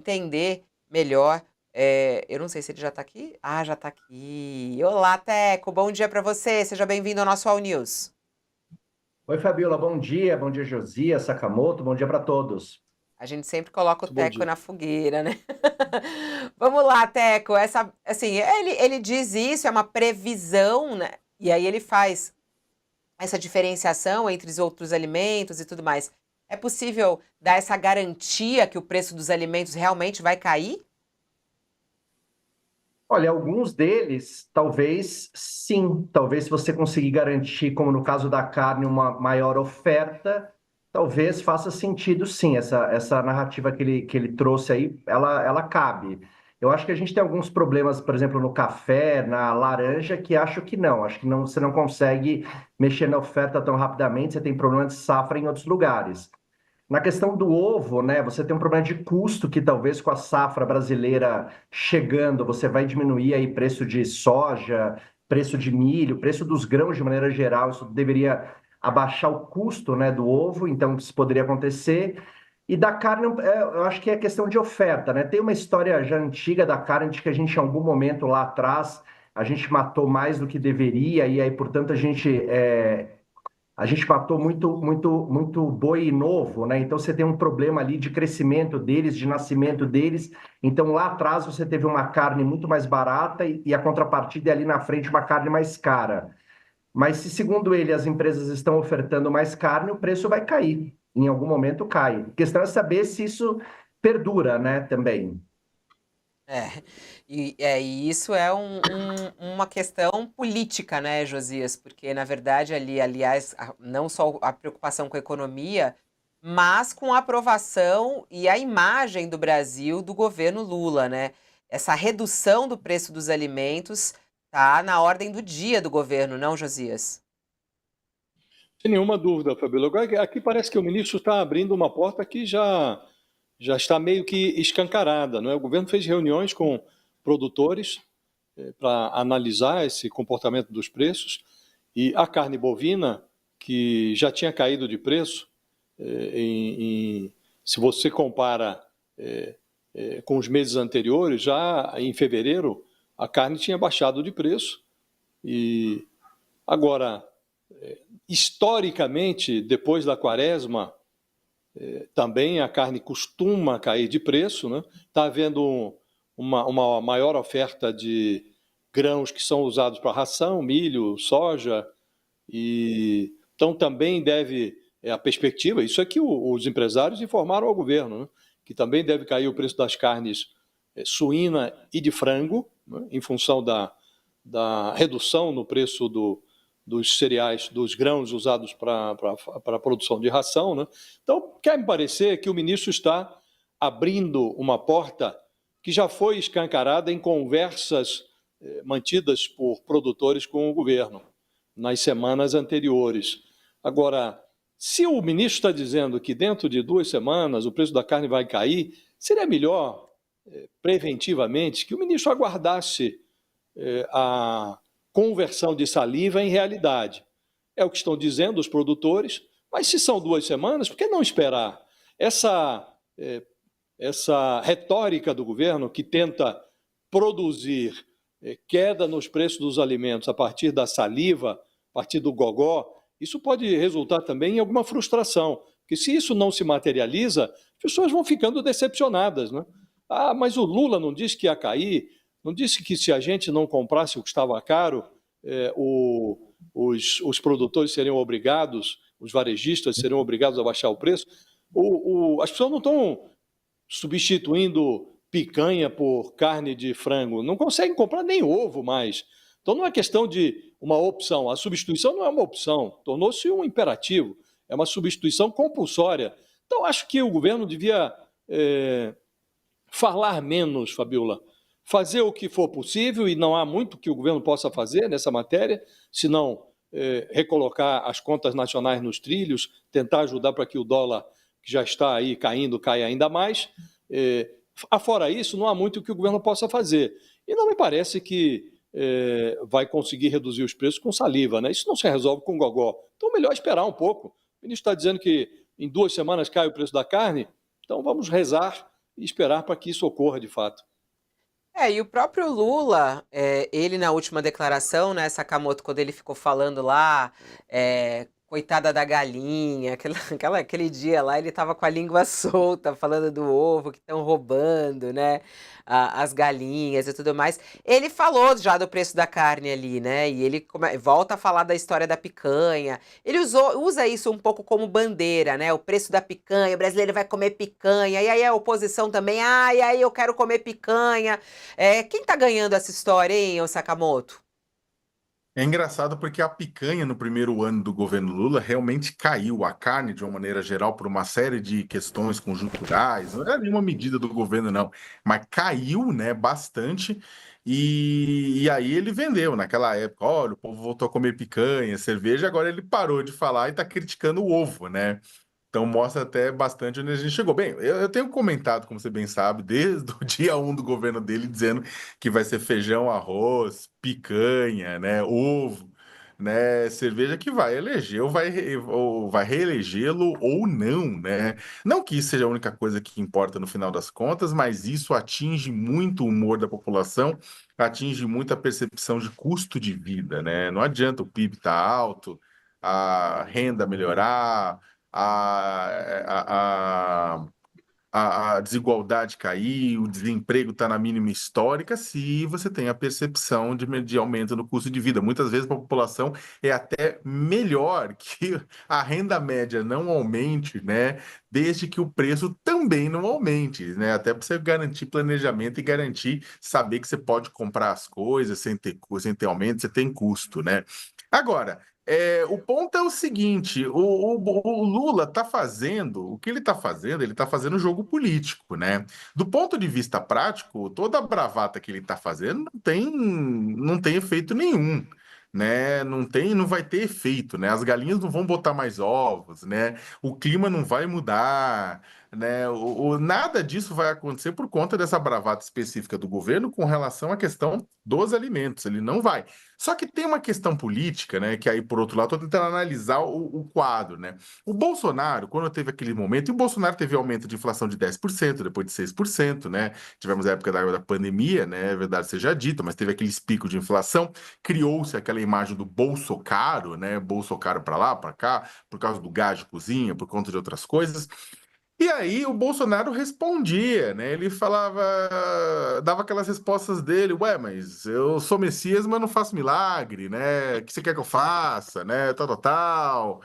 entender melhor. Eu não sei se ele já está aqui. Ah, já está aqui. Olá, Teco, bom dia para você. Seja bem-vindo ao nosso All News. Oi, Fabiola, bom dia, Josias, Sakamoto, bom dia para todos. A gente sempre coloca o Muito bom Teco dia. na fogueira, né? Vamos lá, Teco. Assim, ele diz isso, é uma previsão, né? E aí ele faz essa diferenciação entre os outros alimentos e tudo mais. É possível dar essa garantia que o preço dos alimentos realmente vai cair? Olha, alguns deles, talvez sim, talvez se você conseguir garantir, como no caso da carne, uma maior oferta, talvez faça sentido sim, essa narrativa que ele trouxe aí, ela cabe. Eu acho que a gente tem alguns problemas, por exemplo, no café, na laranja, que acho que não, você não consegue mexer na oferta tão rapidamente, você tem problema de safra em outros lugares. Na questão do ovo, né, você tem um problema de custo que talvez com a safra brasileira chegando, você vai diminuir aí preço de soja, preço de milho, preço dos grãos de maneira geral, isso deveria abaixar o custo, né, do ovo, então isso poderia acontecer. E da carne, eu acho que é questão de oferta, né? Tem uma história já antiga da carne de que a gente, em algum momento lá atrás, a gente matou mais do que deveria, e aí, portanto, a gente matou muito boi novo, né? Então você tem um problema ali de crescimento deles, de nascimento deles. Então lá atrás você teve uma carne muito mais barata e a contrapartida é ali na frente uma carne mais cara. Mas se, segundo ele, as empresas estão ofertando mais carne, o preço vai cair. Em algum momento cai. A questão é saber se isso perdura, né, também. É, e isso é uma questão política, né, Josias? Porque, na verdade, ali, aliás, não só a preocupação com a economia, mas com a aprovação e a imagem do Brasil do governo Lula, né? Essa redução do preço dos alimentos tá na ordem do dia do governo, não, Josias? Sem nenhuma dúvida, Fabíola. Agora, aqui parece que o ministro está abrindo uma porta que já está meio que escancarada, não é? O governo fez reuniões com produtores para analisar esse comportamento dos preços e a carne bovina, que já tinha caído de preço, se você compara com os meses anteriores, já em fevereiro, a carne tinha baixado de preço. E agora, historicamente, depois da quaresma, também a carne costuma cair de preço, né? Está havendo uma maior oferta de grãos que são usados para ração, milho, soja, e então também deve, a perspectiva, isso é que os empresários informaram ao governo, né? Que também deve cair o preço das carnes suína e de frango, né? Em função da redução no preço dos cereais, dos grãos usados para a produção de ração, né? Então, quer me parecer que o ministro está abrindo uma porta que já foi escancarada em conversas mantidas por produtores com o governo nas semanas anteriores. Agora, se o ministro está dizendo que dentro de 2 semanas o preço da carne vai cair, seria melhor, preventivamente, que o ministro aguardasse a conversão de saliva em realidade. É o que estão dizendo os produtores, mas se são 2 semanas, por que não esperar? Essa, essa retórica do governo que tenta produzir queda nos preços dos alimentos a partir da saliva, a partir do gogó, isso pode resultar também em alguma frustração, porque se isso não se materializa, as pessoas vão ficando decepcionadas, né? Ah, mas o Lula não disse que ia cair, não disse que se a gente não comprasse o que estava caro, os produtores seriam obrigados, os varejistas seriam obrigados a baixar o preço. As pessoas não estão substituindo picanha por carne de frango, não conseguem comprar nem ovo mais. Então não é questão de uma opção, a substituição não é uma opção, tornou-se um imperativo, é uma substituição compulsória. Então acho que o governo devia falar menos, Fabiola, fazer o que for possível, e não há muito que o governo possa fazer nessa matéria, senão recolocar as contas nacionais nos trilhos, tentar ajudar para que o dólar, que já está aí caindo, caia ainda mais. Afora isso, não há muito que o governo possa fazer. E não me parece que vai conseguir reduzir os preços com saliva, né? Isso não se resolve com gogó. Então, melhor esperar um pouco. O ministro está dizendo que em 2 semanas cai o preço da carne, então vamos rezar e esperar para que isso ocorra de fato. E o próprio Lula, ele na última declaração, né, Sakamoto, quando ele ficou falando lá, coitada da galinha, aquele dia lá, ele tava com a língua solta, falando do ovo que estão roubando, né, as galinhas e tudo mais. Ele falou já do preço da carne ali, né, e ele volta a falar da história da picanha. Ele usa isso um pouco como bandeira, né, o preço da picanha, o brasileiro vai comer picanha, e aí a oposição também, e aí eu quero comer picanha. Quem tá ganhando essa história, hein, ô Sakamoto? É engraçado porque a picanha no primeiro ano do governo Lula realmente caiu, a carne de uma maneira geral por uma série de questões conjunturais, não era nenhuma medida do governo não, mas caiu, né, bastante, e aí ele vendeu naquela época, olha, o povo voltou a comer picanha, cerveja, agora ele parou de falar e está criticando o ovo, né? Então mostra até bastante onde a gente chegou. Bem, eu tenho comentado, como você bem sabe, desde o dia 1 do governo dele, dizendo que vai ser feijão, arroz, picanha, né, ovo, né, cerveja que vai eleger ou vai reelegê-lo ou não, né? Não que isso seja a única coisa que importa no final das contas, mas isso atinge muito o humor da população, atinge muito a percepção de custo de vida, né? Não adianta o PIB estar alto, a renda melhorar, a, a, a desigualdade cair, o desemprego está na mínima histórica, se você tem a percepção de aumento no custo de vida. Muitas vezes para a população é até melhor que a renda média não aumente, né? Desde que o preço também não aumente, né? Até para você garantir planejamento e garantir saber que você pode comprar as coisas sem ter aumento, você tem custo, né? Agora, o ponto é o seguinte: o Lula está fazendo, o que ele está fazendo? Ele está fazendo jogo político, né? Do ponto de vista prático, toda a bravata que ele está fazendo não tem efeito nenhum. Né? Não vai ter efeito, né? As galinhas não vão botar mais ovos, né? O clima não vai mudar, né? Nada disso vai acontecer por conta dessa bravata específica do governo com relação à questão dos alimentos. Ele não vai. Só que tem uma questão política, né? Que aí, por outro lado, estou tentando analisar o quadro, né? O Bolsonaro, quando teve aquele momento, e o Bolsonaro teve aumento de inflação de 10%, depois de 6%, né? Tivemos a época da pandemia, né? É verdade seja dita, mas teve aqueles picos de inflação, criou-se aquela imagem do bolso caro, né? Bolso caro para lá, para cá, por causa do gás de cozinha, por conta de outras coisas. E aí o Bolsonaro respondia, né? Ele falava, dava aquelas respostas dele, ué, mas eu sou Messias, mas não faço milagre, né? O que você quer que eu faça, né? Tal, tal, tal.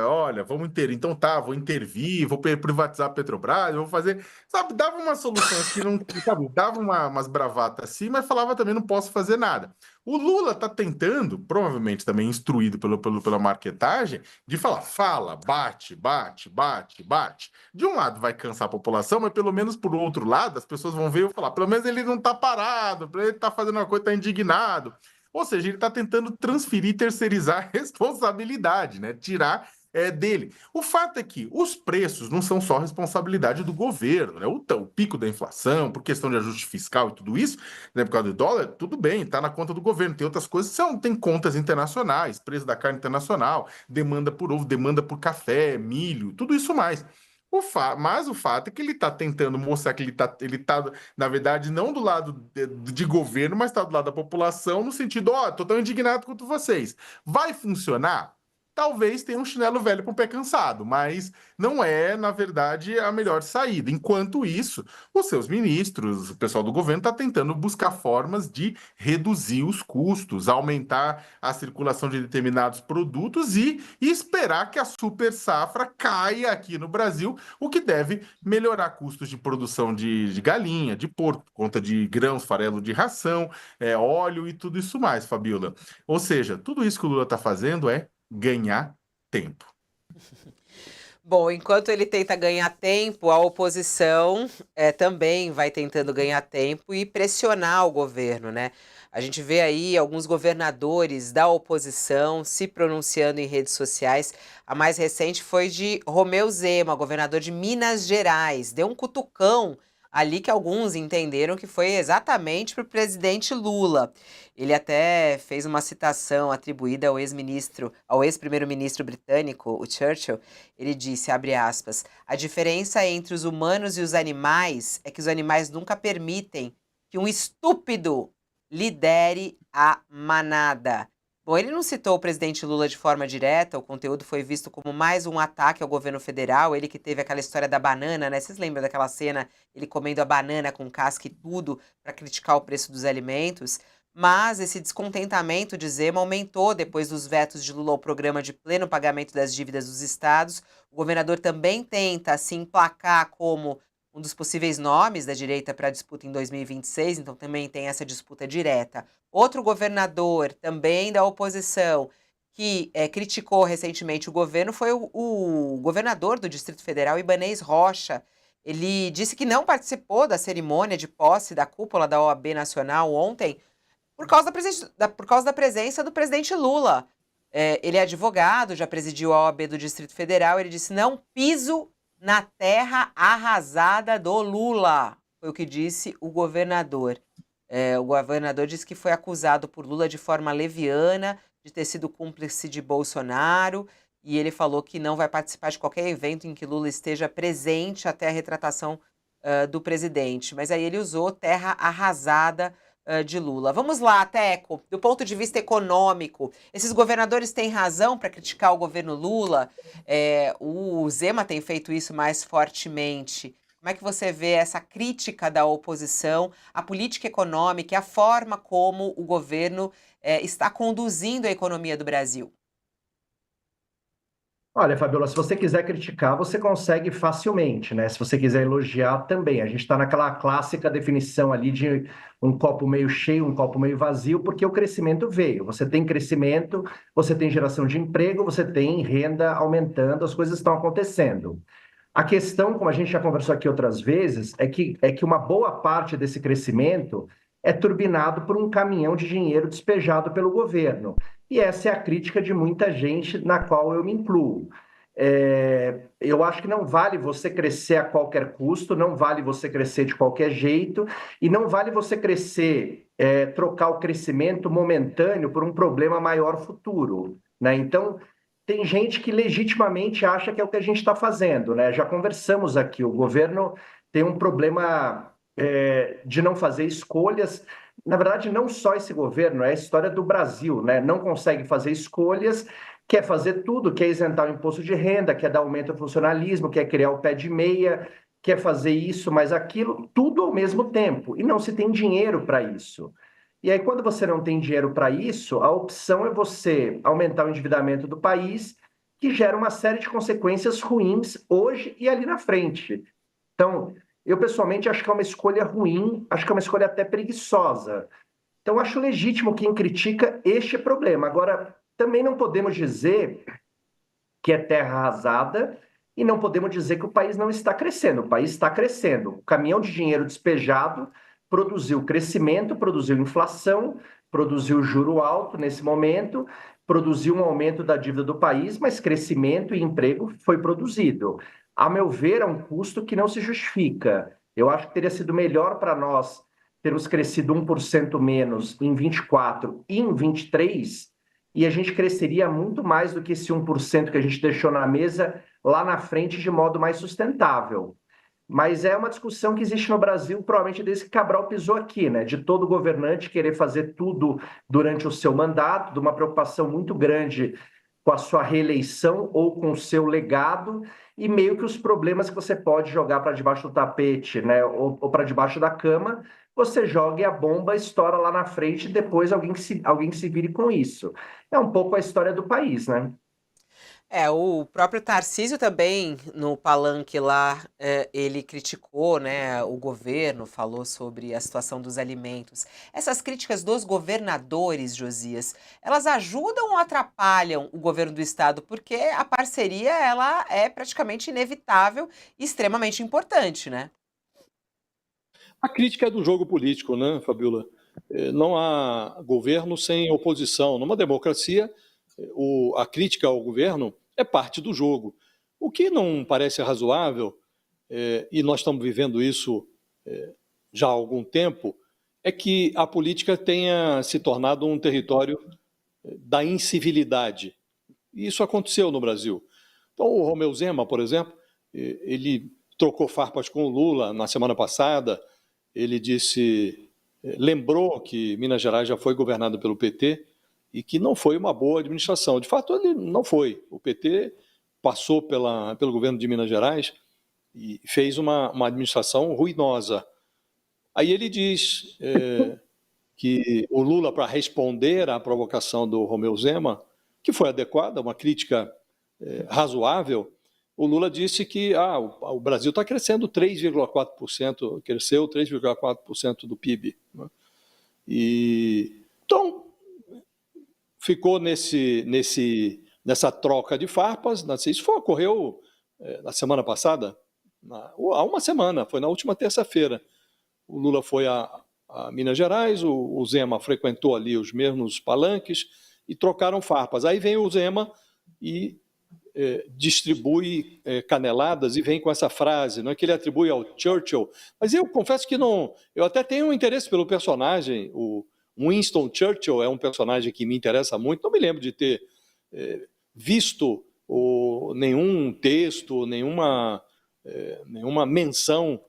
Olha, vamos então tá, vou intervir, vou privatizar a Petrobras, vou fazer, sabe, dava umas soluções que não, sabe, dava umas bravatas assim, mas falava também não posso fazer nada. O Lula tá tentando, provavelmente também instruído pela marquetagem, de falar, fala, bate, bate, bate, bate. De um lado vai cansar a população, mas pelo menos por outro lado, as pessoas vão ver e falar, pelo menos ele não está parado, ele está fazendo uma coisa, está indignado. Ou seja, ele está tentando transferir, terceirizar a responsabilidade, né? Tirar dele. O fato é que os preços não são só responsabilidade do governo, né? O pico da inflação, por questão de ajuste fiscal e tudo isso, né, por causa do dólar, tudo bem, está na conta do governo. Tem outras coisas que tem contas internacionais, preço da carne internacional, demanda por ovo, demanda por café, milho, tudo isso mais. Mas o fato é que ele está tentando mostrar que ele tá, na verdade, não do lado de governo, mas está do lado da população, no sentido, tô tão indignado quanto vocês. Vai funcionar? Talvez tenha um chinelo velho com o pé cansado, mas não é, na verdade, a melhor saída. Enquanto isso, os seus ministros, o pessoal do governo está tentando buscar formas de reduzir os custos, aumentar a circulação de determinados produtos e esperar que a super safra caia aqui no Brasil, o que deve melhorar custos de produção de galinha, de porco, por conta de grãos, farelo de ração, óleo e tudo isso mais, Fabiola. Ou seja, tudo isso que o Lula está fazendo é ganhar tempo. Bom, enquanto ele tenta ganhar tempo, a oposição também vai tentando ganhar tempo e pressionar o governo, né? A gente vê aí alguns governadores da oposição se pronunciando em redes sociais. A mais recente foi de Romeu Zema, governador de Minas Gerais. Deu um cutucão ali que alguns entenderam que foi exatamente para o presidente Lula. Ele até fez uma citação atribuída ao ex-primeiro-ministro britânico, o Churchill. Ele disse, abre aspas, a diferença entre os humanos e os animais é que os animais nunca permitem que um estúpido lidere a manada. Bom, ele não citou o presidente Lula de forma direta, o conteúdo foi visto como mais um ataque ao governo federal, ele que teve aquela história da banana, né? Vocês lembram daquela cena, ele comendo a banana com casca e tudo para criticar o preço dos alimentos? Mas esse descontentamento de Zema aumentou depois dos vetos de Lula ao programa de pleno pagamento das dívidas dos estados. O governador também tenta se emplacar como um dos possíveis nomes da direita para a disputa em 2026, então também tem essa disputa direta. Outro governador, também da oposição, que criticou recentemente o governo foi o governador do Distrito Federal, Ibanez Rocha. Ele disse que não participou da cerimônia de posse da cúpula da OAB Nacional ontem por causa da presença do presidente Lula. Ele é advogado, já presidiu a OAB do Distrito Federal, ele disse, não piso na terra arrasada do Lula, foi o que disse o governador. O governador disse que foi acusado por Lula de forma leviana, de ter sido cúmplice de Bolsonaro, e ele falou que não vai participar de qualquer evento em que Lula esteja presente até a retratação do presidente. Mas aí ele usou terra arrasada de Lula. Vamos lá, Teco, do ponto de vista econômico, esses governadores têm razão para criticar o governo Lula? O Zema tem feito isso mais fortemente. Como é que você vê essa crítica da oposição à política econômica e à forma como o governo está conduzindo a economia do Brasil? Olha, Fabiola, se você quiser criticar, você consegue facilmente, né? Se você quiser elogiar também. A gente está naquela clássica definição ali de um copo meio cheio, um copo meio vazio, porque o crescimento veio. Você tem crescimento, você tem geração de emprego, você tem renda aumentando, as coisas estão acontecendo. A questão, como a gente já conversou aqui outras vezes, é que uma boa parte desse crescimento é turbinado por um caminhão de dinheiro despejado pelo governo. E essa é a crítica de muita gente, na qual eu me incluo. Eu acho que não vale você crescer a qualquer custo, não vale você crescer de qualquer jeito, e não vale você crescer, trocar o crescimento momentâneo por um problema maior futuro, né? Então, tem gente que legitimamente acha que é o que a gente está fazendo, né? Já conversamos aqui, o governo tem um problema de não fazer escolhas. Na verdade, não só esse governo, é a história do Brasil, né? Não consegue fazer escolhas, quer fazer tudo, quer isentar o imposto de renda, quer dar aumento ao funcionalismo, quer criar o pé de meia, quer fazer isso, mas aquilo, tudo ao mesmo tempo, e não se tem dinheiro para isso. E aí, quando você não tem dinheiro para isso, a opção é você aumentar o endividamento do país, que gera uma série de consequências ruins hoje e ali na frente. Então, eu pessoalmente acho que é uma escolha ruim, acho que é uma escolha até preguiçosa. Então, acho legítimo quem critica este problema. Agora, também não podemos dizer que é terra arrasada e não podemos dizer que o país não está crescendo. O país está crescendo. O caminhão de dinheiro despejado produziu crescimento, produziu inflação, produziu juro alto nesse momento, produziu um aumento da dívida do país, mas crescimento e emprego foi produzido. A meu ver, é um custo que não se justifica. Eu acho que teria sido melhor para nós termos crescido 1% menos em 24 e em 23, e a gente cresceria muito mais do que esse 1% que a gente deixou na mesa lá na frente de modo mais sustentável. Mas é uma discussão que existe no Brasil, provavelmente desde que Cabral pisou aqui, né? De todo governante querer fazer tudo durante o seu mandato, de uma preocupação muito grande com a sua reeleição ou com o seu legado, e meio que os problemas que você pode jogar para debaixo do tapete, né? Ou para debaixo da cama, você joga e a bomba estoura lá na frente e depois alguém que se vire com isso. É um pouco a história do país, né? O próprio Tarcísio também, no palanque lá, ele criticou, né, o governo, falou sobre a situação dos alimentos. Essas críticas dos governadores, Josias, elas ajudam ou atrapalham o governo do estado? Porque a parceria, ela é praticamente inevitável e extremamente importante, né? A crítica é do jogo político, né, Fabiola? Não há governo sem oposição. Numa democracia, a crítica ao governo é parte do jogo. O que não parece razoável, e nós estamos vivendo isso já há algum tempo, é que a política tenha se tornado um território da incivilidade. E isso aconteceu no Brasil. Então, o Romeu Zema, por exemplo, ele trocou farpas com o Lula na semana passada. Ele lembrou que Minas Gerais já foi governada pelo PT e que não foi uma boa administração. De fato, ele não foi. O PT passou pelo governo de Minas Gerais e fez uma administração ruinosa. Aí ele diz que o Lula, para responder à provocação do Romeu Zema, que foi adequada, uma crítica razoável, o Lula disse que o Brasil está crescendo 3,4%, cresceu 3,4% do PIB. Né? Então, ficou nessa troca de farpas. Isso ocorreu na semana passada, há uma semana, foi na última terça-feira. O Lula foi a Minas Gerais, o Zema frequentou ali os mesmos palanques e trocaram farpas. Aí vem o Zema e distribui caneladas e vem com essa frase, não é que ele atribui ao Churchill, mas eu confesso que não, eu até tenho um interesse pelo personagem. O Winston Churchill é um personagem que me interessa muito. Não me lembro de ter visto nenhum texto, nenhuma menção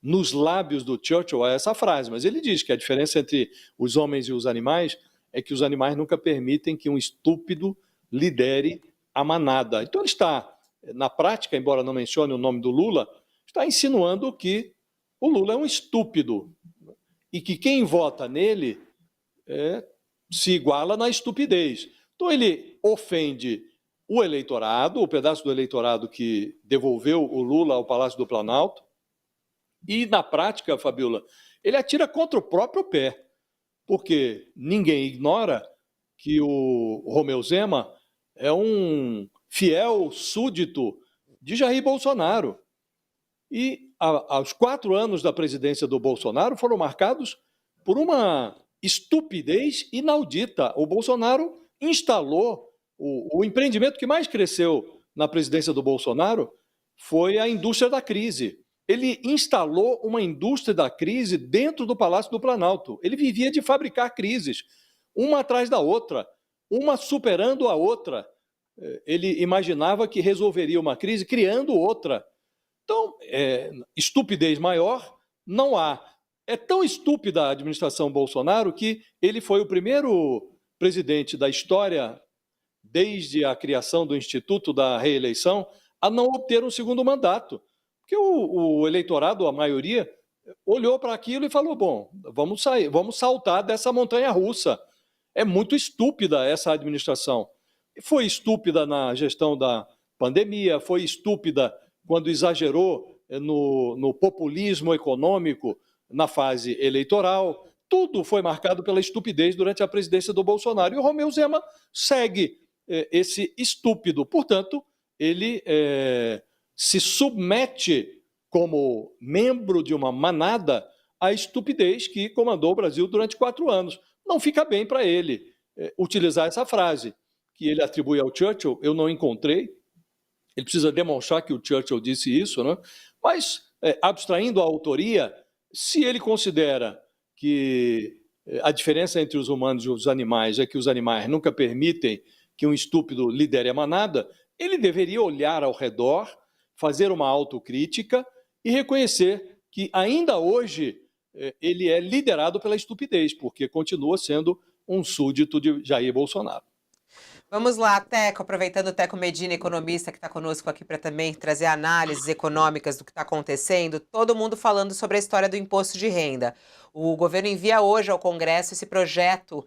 nos lábios do Churchill a essa frase, mas ele diz que a diferença entre os homens e os animais é que os animais nunca permitem que um estúpido lidere a manada. Então ele está, na prática, embora não mencione o nome do Lula, está insinuando que o Lula é um estúpido e que quem vota nele se iguala na estupidez. Então ele ofende o eleitorado, o pedaço do eleitorado que devolveu o Lula ao Palácio do Planalto, e, na prática, Fabiola, ele atira contra o próprio pé, porque ninguém ignora que o Romeu Zema é um fiel súdito de Jair Bolsonaro. E os 4 anos da presidência do Bolsonaro foram marcados por uma estupidez inaudita. O Bolsonaro instalou o empreendimento que mais cresceu na presidência do Bolsonaro foi a indústria da crise. Ele instalou uma indústria da crise dentro do Palácio do Planalto. Ele vivia de fabricar crises, uma atrás da outra, uma superando a outra. Ele imaginava que resolveria uma crise criando outra. Então, estupidez maior não há. É tão estúpida a administração Bolsonaro que ele foi o primeiro presidente da história, desde a criação do Instituto da Reeleição, a não obter um segundo mandato. Porque o eleitorado, a maioria, olhou para aquilo e falou: bom, vamos saltar dessa montanha russa. É muito estúpida essa administração. Foi estúpida na gestão da pandemia, foi estúpida quando exagerou no populismo econômico na fase eleitoral. Tudo foi marcado pela estupidez durante a presidência do Bolsonaro. E o Romeu Zema segue esse estúpido. Portanto, ele se submete como membro de uma manada à estupidez que comandou o Brasil durante 4 anos. Não fica bem para ele utilizar essa frase que ele atribui ao Churchill. Eu não encontrei. Ele precisa demonstrar que o Churchill disse isso, né? Mas, abstraindo a autoria, se ele considera que a diferença entre os humanos e os animais é que os animais nunca permitem que um estúpido lidere a manada, ele deveria olhar ao redor, fazer uma autocrítica e reconhecer que ainda hoje ele é liderado pela estupidez, porque continua sendo um súdito de Jair Bolsonaro. Vamos lá, Teco, aproveitando o Teco Medina, economista, que está conosco aqui para também trazer análises econômicas do que está acontecendo, todo mundo falando sobre a história do imposto de renda. O governo envia hoje ao Congresso esse projeto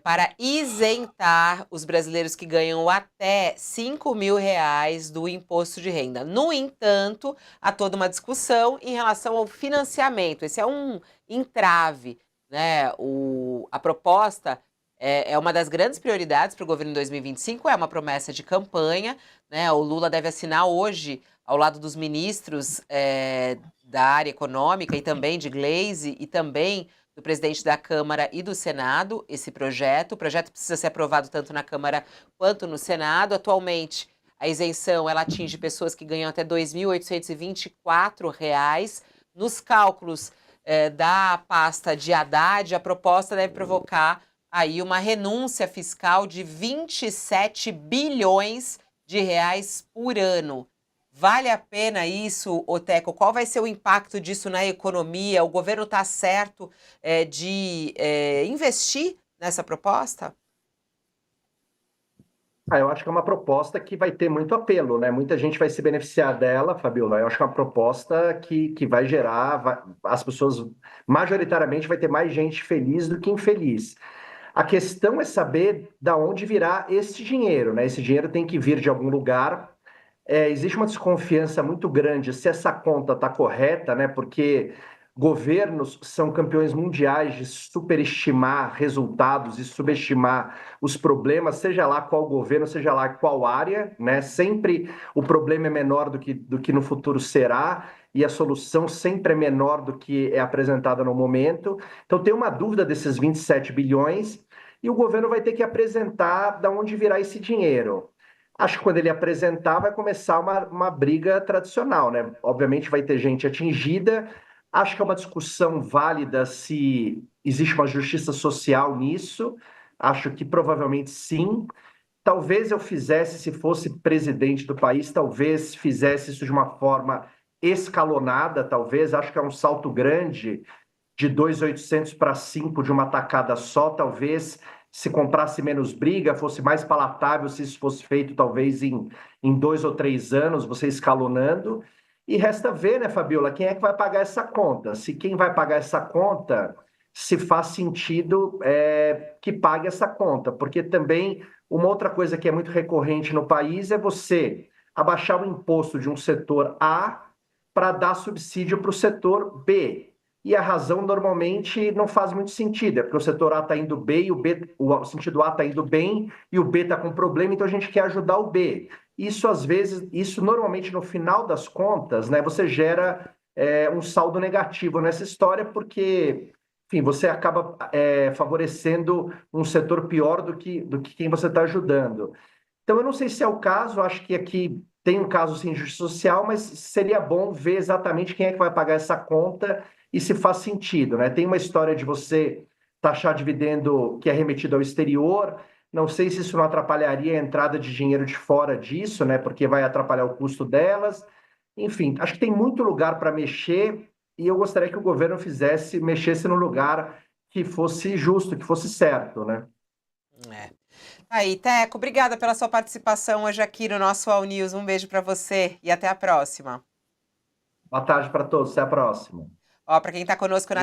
para isentar os brasileiros que ganham até R$5.000 do imposto de renda. No entanto, há toda uma discussão em relação ao financiamento. Esse é um entrave, né? A proposta é uma das grandes prioridades para o governo em 2025, é uma promessa de campanha, né? O Lula deve assinar hoje, ao lado dos ministros da área econômica e também de Gleisi e também do presidente da Câmara e do Senado, esse projeto. O projeto precisa ser aprovado tanto na Câmara quanto no Senado. Atualmente, a isenção ela atinge pessoas que ganham até R$2.824 nos cálculos da pasta de Haddad, a proposta deve provocar aí uma renúncia fiscal de 27 bilhões de reais por ano. Vale a pena isso, Oteco? Qual vai ser o impacto disso na economia? O governo está certo de investir nessa proposta? Eu acho que é uma proposta que vai ter muito apelo, né? Muita gente vai se beneficiar dela, Fabiola. Eu acho que é uma proposta que vai gerar, as pessoas, majoritariamente, vai ter mais gente feliz do que infeliz. A questão é saber da onde virá esse dinheiro, né? Esse dinheiro tem que vir de algum lugar. Existe uma desconfiança muito grande se essa conta está correta, né? Porque governos são campeões mundiais de superestimar resultados e subestimar os problemas, seja lá qual governo, seja lá qual área, né? Sempre o problema é menor do que no futuro será, e a solução sempre é menor do que é apresentada no momento. Então tem uma dúvida desses 27 bilhões, e o governo vai ter que apresentar de onde virá esse dinheiro. Acho que quando ele apresentar, vai começar uma briga tradicional, né? Obviamente vai ter gente atingida. Acho que é uma discussão válida se existe uma justiça social nisso. Acho que provavelmente sim. Talvez eu fizesse, se fosse presidente do país, talvez fizesse isso de uma forma escalonada, talvez. Acho que é um salto grande de 2.800 para 5 de uma tacada só, talvez se comprasse menos briga, fosse mais palatável se isso fosse feito talvez em 2 ou 3 anos, você escalonando. E resta ver, né, Fabiola, quem é que vai pagar essa conta? Se quem vai pagar essa conta, se faz sentido que pague essa conta, porque também uma outra coisa que é muito recorrente no país é você abaixar o imposto de um setor A para dar subsídio para o setor B. E a razão normalmente não faz muito sentido, é porque o setor A está indo bem, o sentido A está indo bem e o B está com problema, então a gente quer ajudar o B. Isso às vezes, normalmente no final das contas, né, você gera um saldo negativo nessa história, porque, enfim, você acaba favorecendo um setor pior do que quem você está ajudando. Então eu não sei se é o caso, acho que aqui tem um caso sem justiça social, mas seria bom ver exatamente quem é que vai pagar essa conta e se faz sentido, né? Tem uma história de você taxar dividendo que é remetido ao exterior, não sei se isso não atrapalharia a entrada de dinheiro de fora disso, né? Porque vai atrapalhar o custo delas. Enfim, acho que tem muito lugar para mexer e eu gostaria que o governo mexesse no lugar que fosse justo, que fosse certo, né? Aí, Teco, obrigada pela sua participação hoje aqui no nosso All News. Um beijo para você e até a próxima. Boa tarde para todos, até a próxima. Ó, para quem está conosco na